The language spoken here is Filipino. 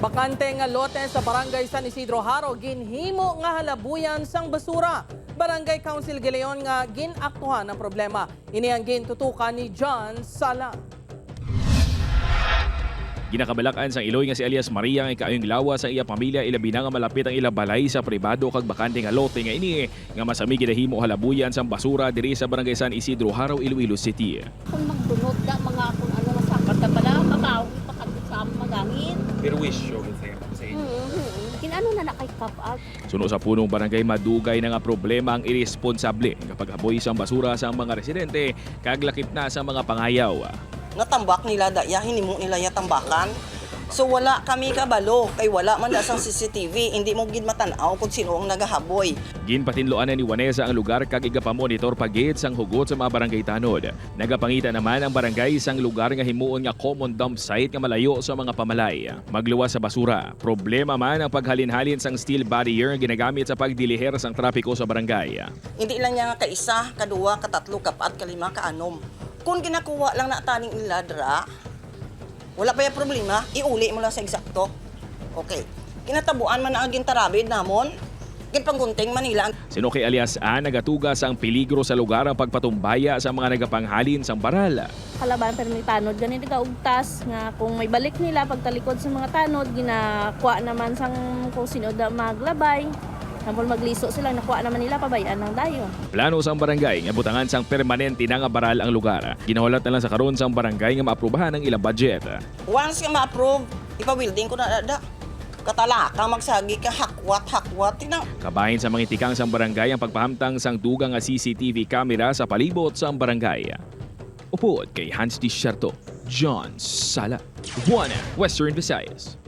Bakante nga lote sa barangay San Isidro, Jaro, ginhimo nga halabuyan sang basura. Barangay Council Gileon nga ginaktuhan ang problema. Ini ang gintutukan ni John Sala. Ginakabalakan sang Iloy nga si alias Maria nga kaayong lawa sa iya pamilya ilabi na nga malapit ang ilabalay sa pribado kag bakante nga lote nga ini nga masami ginahimo halabuyan sang basura diri sa barangay San Isidro, Jaro, Ilo-Ilo City. Kung magdunod na mga kung ano masakat na pala, mabawi pa kami sa magangin. Pero wish yun sa inyo. Kinano na na kay kapag. Suno sa punong barangay madugay na nga problema ang irresponsable kapag haboy sang basura sa mga residente kag lakip na sa mga pangayaw. Natambak nila daya, hinimo nila yatambakan. So wala kami kabalo, kay wala man dasang CCTV, hindi mo gid matanaw kung sino ang nagahaboy. Ginpatinloan ni Juanesa ang lugar kag igapamonitor pagit sang hugot sa mga barangay tanod. Nagapangita naman ang barangay sang lugar nga himuon nga common dump site nga malayo sa mga pamalay. Magluwas sa basura. Problema man ang paghalin-halin sang steel barrier ginagamit sa pagdiliher sang trapiko sa barangay. Hindi lang niya nga kaisa, kadua, katatlo, kapat, kalima, kaanom. Kung ginakuha lang na taning nila dra, wala pa yung problema, iuli mo lang sa eksakto. Okay. Kinatabuan man na ang gintarabid namon, ginpanggunting Manila. Sinuki alias A nagatuga sang peligro sa lugar ang pagpatumbaya sa mga nagapanghalin sang baral. Kalaban pero may tanod, ganito ka ugtas nga kung may balik nila pagtalikod sa mga tanod, ginakuha naman sang kung sino da maglabay. Sampol magliso sila, nakuha naman nila pabayaan ng dayon. Plano sang barangay nga butangan sang permanente na nga baral ang lugar. Ginawalat na lang sa karon sang barangay nga maaprubahan ang ilang budget. Once nga ma-approve, ipa-building ko na dada. Katalaka, magsagi ka, hakwat, tinang. Kabahin sa mga itikang sang barangay ang pagpahamtang sang dugang nga CCTV camera sa palibot sang barangay. Upod kay Hans Di Sherto, John Sala, Western Visayas.